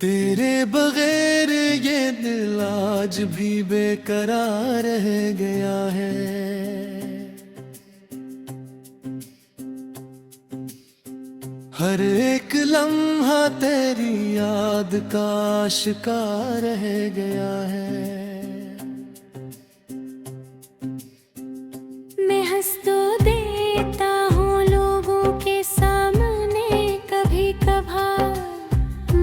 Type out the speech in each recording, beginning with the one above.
तेरे बगैर ये दिल आज भी बेकरार रह गया है। हर एक लम्हा तेरी याद का शिकार रह गया है। मैं हंस तो देता हूँ लोगों के सामने कभी कभार,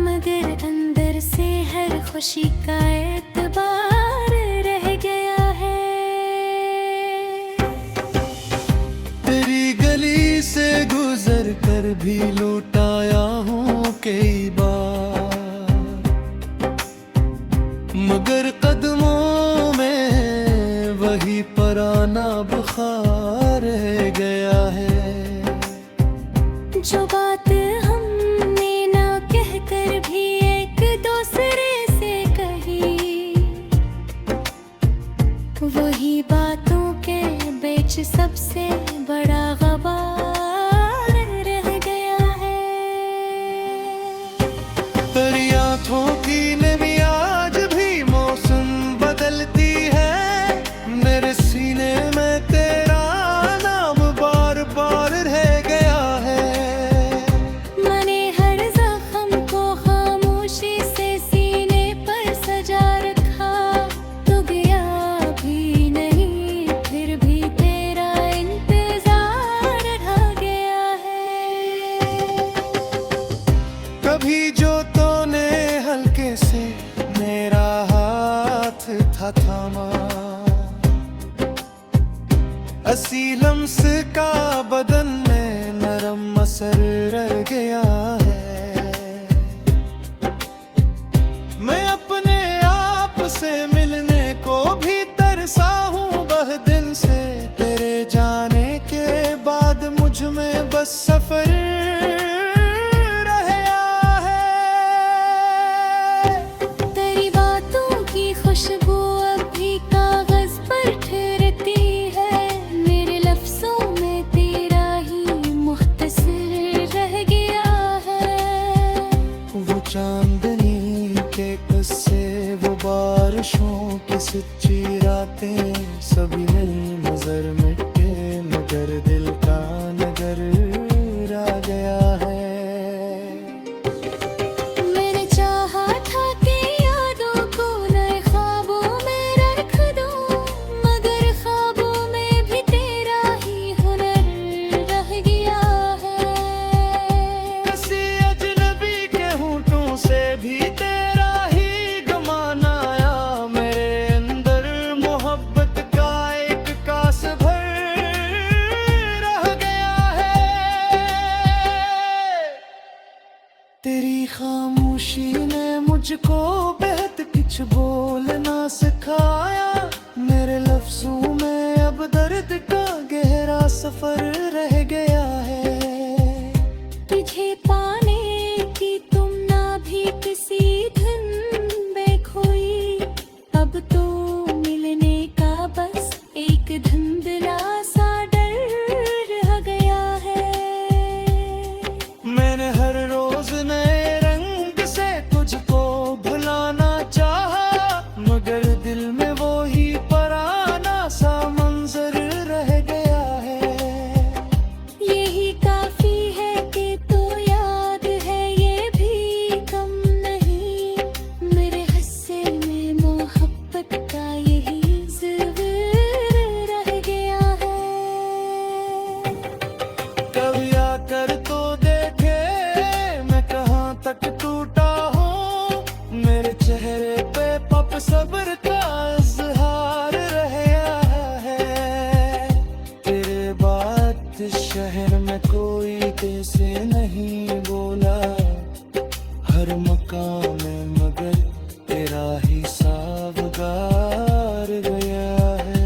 मगर अंदर से हर खुशी का एतबार रह गया है। तेरी गली से गुजर कर भी लौट आया हूँ कई बार, मगर कदमों में वही पुराना बुखार रह गया है। जो बात हमने ना कहकर भी एक दूसरे से कही, वही बातों के बीच सबसे बड़ा गबार रह गया है। तेरी आँखों की नमी आज भी मौसम बदलती है। मेरे सीने में तेरा नाम बार बार रह गया है। मैंने हर जख्म को खामोशी से सीने पर सजा रखा, तो गया भी नहीं फिर भी तेरा इंतजार रह गया है। कभी जो तूने हल्के से मेरा हाथ था थामा, असी लम्स का बदन में नरम असर रह गया है। मैं अपने आप से मिलने को भी तरसा हूँ वह दिन से। तेरे जाने के बाद मुझ में बस सफर रह गया है। तेरी बातों की खुशबू अब भी कागज पर ठहरती है। मेरे लफ्जों में तेरा ही मुख्तसर रह गया है। वो चांदनी के किस्से, वो बारिशों की सच्ची रातें, सभी नई नजर मिटे मगर दिल का नगर रह गया है। मैंने चाहा था कि यादों को नए ख्वाबों में रख दूं, मगर ख्वाबों में भी तेरा ही हुनर रह गया है। किसी अजनबी के होंठों से भी तेरा ही गमान आया। मेरे अंदर मोहब्बत का एक कास भर रह गया है। तेरी खामोशी ने मुझको बेहद कुछ बोलना सिखाया। मेरे लफ्जों में अब दर्द का गहरा सफर रह गया है। तुझे पाने की तुम ना भी किसी धुन में खोई, अब तो मिलने का बस एक धुंधला सा डर रह गया है। मैंने हर रोज नए रंग से तुझको भुलाना चाहा, मगर दिल में वो ही पुराना सा मंजर रह गया है। यही काफी है कि तो याद है ये भी कम नहीं, मेरे हिस्से में मोहब्बत का यही ज़िक्र रह गया है। कभी आकर तो देखे मैं कहाँ तक टूटा हूँ। मेरे चेहरे पे पप सब्र का इज़हार रह गया है। तेरे बाद शहर में कोई कैसे नहीं बोला, हर मकाम में मगर तेरा ही सावगार गया है।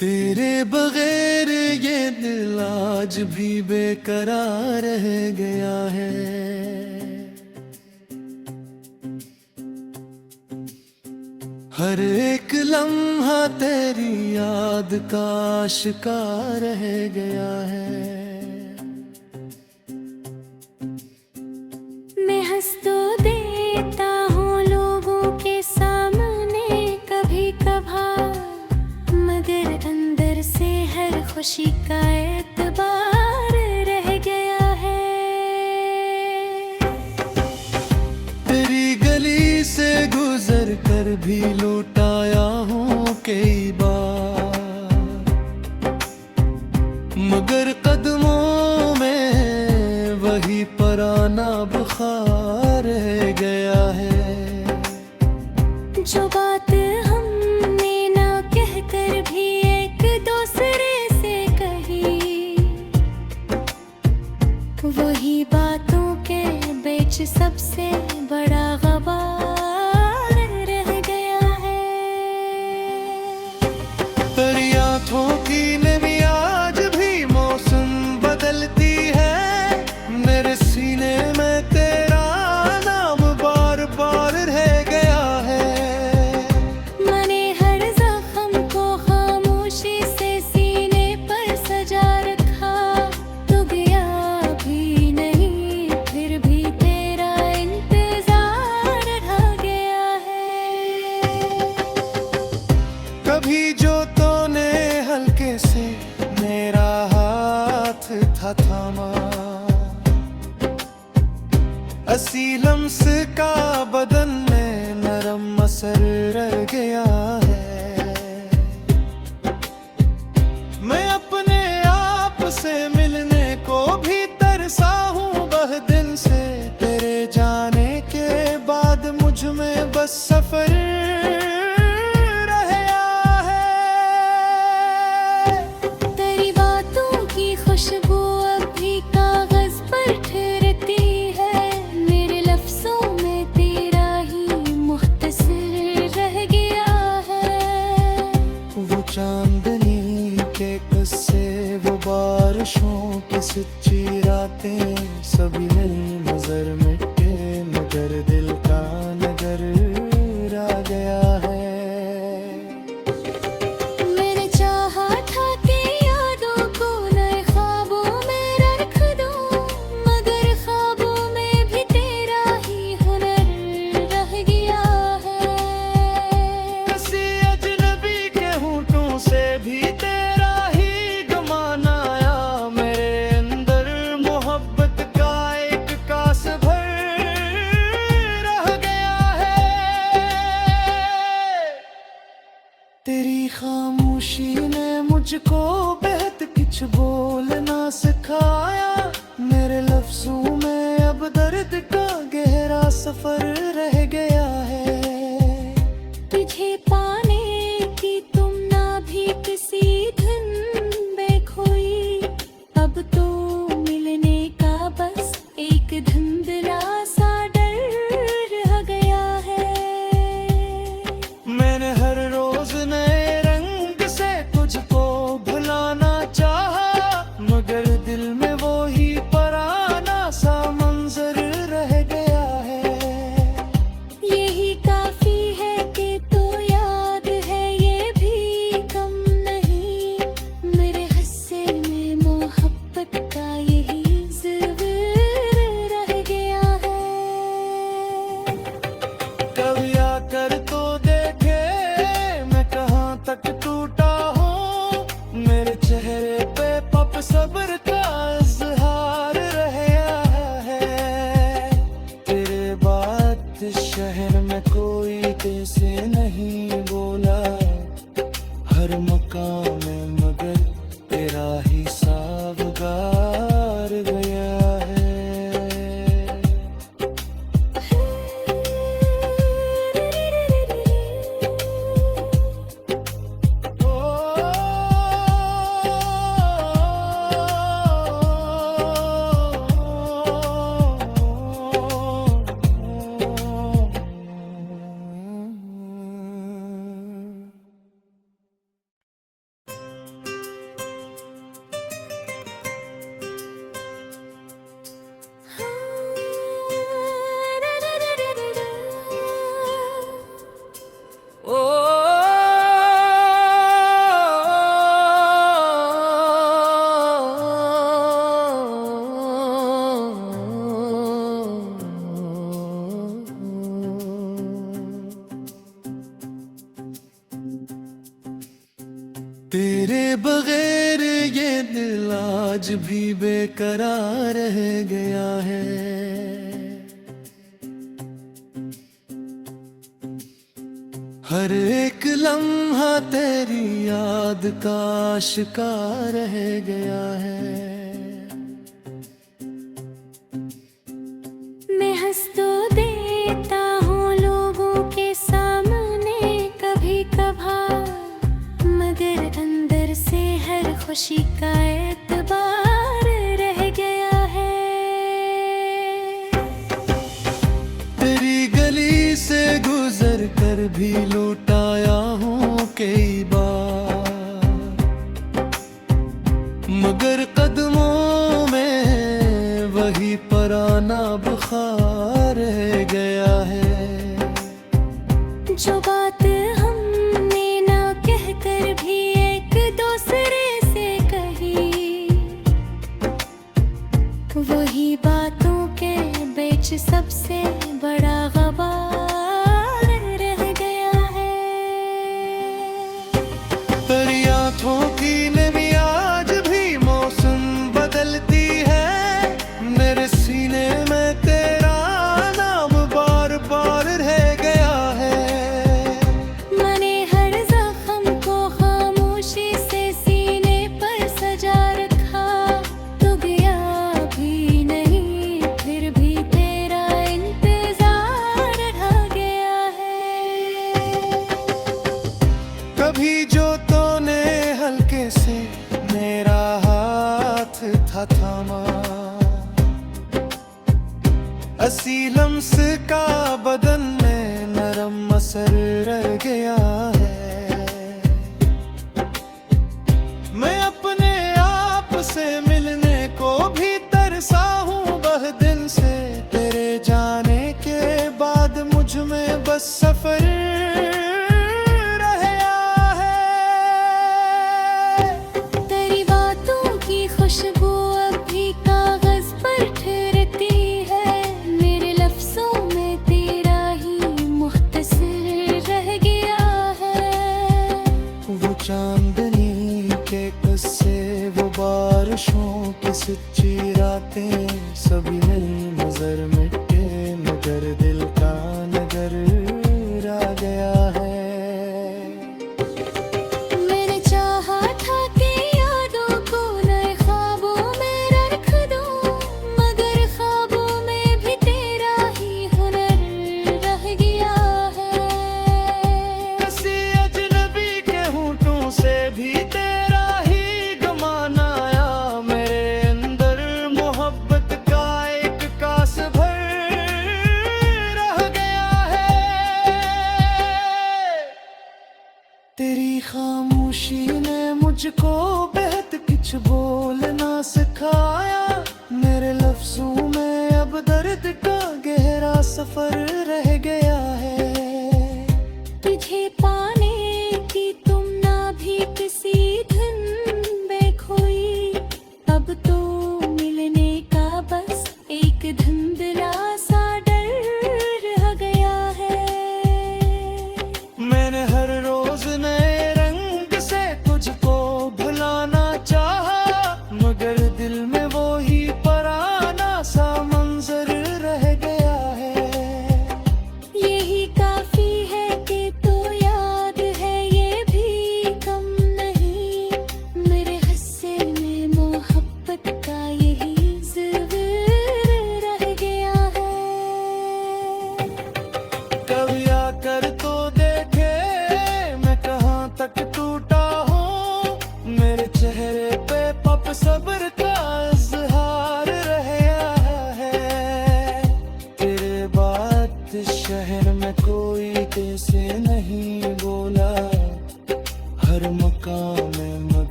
तेरे बगैर ये दिल आज भी बेकरार रह गया है। हर एक लम्हा तेरी याद का शिकार रह गया है। मैं हंस तो देता हूँ लोगों के सामने कभी कभार, मगर अंदर से हर खुशी का एतबार रह गया है। तेरी गली से गुजर कर भी लौटाया हूँ कई बार, मगर कदमों में वही पुराना बुखार रह गया है। जो बात हमने ना कहकर भी एक दूसरे से कही, वही बातों के बीच सबसे बड़ा गबार रह गया है। तेरी आँखों की नमी आज भी मौसम बदलती है। मेरे सीने में तेरा नाम बार बार रह गया है। मैंने हर जख्म को खामोशी से सीने पर सजा रखा, तो गया भी नहीं फिर भी तेरा इंतजार रह गया है। कभी जो तूने हल्के से मेरा हाथ था थामा, असी लम्स का बदन में नरम असर रह गया है। मैं अपने आप से मिलने को भी तरसा हूँ वह दिन से। तेरे जाने के बाद मुझ में बस सफर रह गया है। तेरी बातों की खुशबू अब भी कागज पर ठहरती है। मेरे लफ्जों में तेरा ही मुख्तसर रह गया है। वो चांदनी के किस्से, वो बारिशों की सच्ची रातें, सभी मेरी नजर मिटे मगर दिल का नगर रह गया है। मैंने चाहा था कि यादों को नए ख्वाबों में रख दूं, मगर ख्वाबों में भी तेरा ही हुनर रह गया है। किसी अजनबी के होठों से भी तेरा ही गमान आया। मेरे अंदर मोहब्बत का एक कास भर रह गया है। तेरी खामोशी ने मुझको बेहद कुछ बोलना सिखाया। मेरे लफ्जों में अब दर्द का गहरा सफर रह गया है। तुझे पाने की तुम ना भी किसी धुन में खोई, अब तो मिलने का बस एक धुंधला सा डर रह गया है। मैंने हर रोज नए रंग से तुझको भुलाना चाहा, मगर दिल में वो ही पुराना सा मंजर रह गया है। यही काफी है कि तो याद है ये भी कम नहीं, मेरे हिस्से में मोहब्बत का यही ज़िक्र रह गया है। कभी आकर तो देखे मैं कहाँ तक टूटा हूँ। मेरे चेहरे पे पप सब्र का इज़हार रह गया है। तेरे बाद शहर में कोई कैसे नहीं बोला, हर मकाम में मगर तेरा ही सावगार गया है। तेरे बगैर ये दिल आज भी बेकरार रह गया है। हर एक लम्हा तेरी याद का शिकार रह गया है। मैं हंस तो देता हूँ लोगों के सामने कभी कभार, मगर अंदर से हर खुशी का एतबार रह गया है। तेरी गली से गुजर कर भी लौटाया हूँ कई बार, मगर कदमों में वही पुराना बुखार रह गया है। जो बात हमने ना कहकर भी एक दूसरे से कही, वही बातों के बीच सबसे बड़ा गबार रह गया है। तेरी आँखों की नमी आज भी मौसम बदलती है। मेरे सीने में तेरा नाम बार बार रह गया है। मैंने हर जख्म को खामोशी से सीने पर सजा रखा, तो गया भी नहीं फिर भी तेरा इंतजार रह गया है। कभी जो तूने हल्के से मेरा हाथ था थामा, असी लम्स का बदन में नरम असर रह गया है। मैं अपने आप से मिलने को भी तरसा हूँ वह दिन से। तेरे जाने के बाद मुझ में बस सफर रह गया है। तेरी बातों की खुशबू अब भी कागज पर ठहरती है। मेरे लफ्जों में तेरा ही मुख्तसर रह गया है। वो चांदनी के किस्से, वो बारिशों की सच्ची रातें, सभी मेरी नजर मिटे मगर दिल का नगर रह गया है। मैंने चाहा था कि यादों को नए ख्वाबों में रख दूं, मगर ख्वाबों में भी तेरा ही हुनर रह गया है। किसी अजनबी के होंठों से भी तेरा ही गमान आया। मेरे अंदर मोहब्बत का एक कास भर रह गया है। तेरी खामोशी ने मुझको बेहद कुछ बोलना सिखाया। मेरे लफ्जों में अब दर्द का गहरा सफर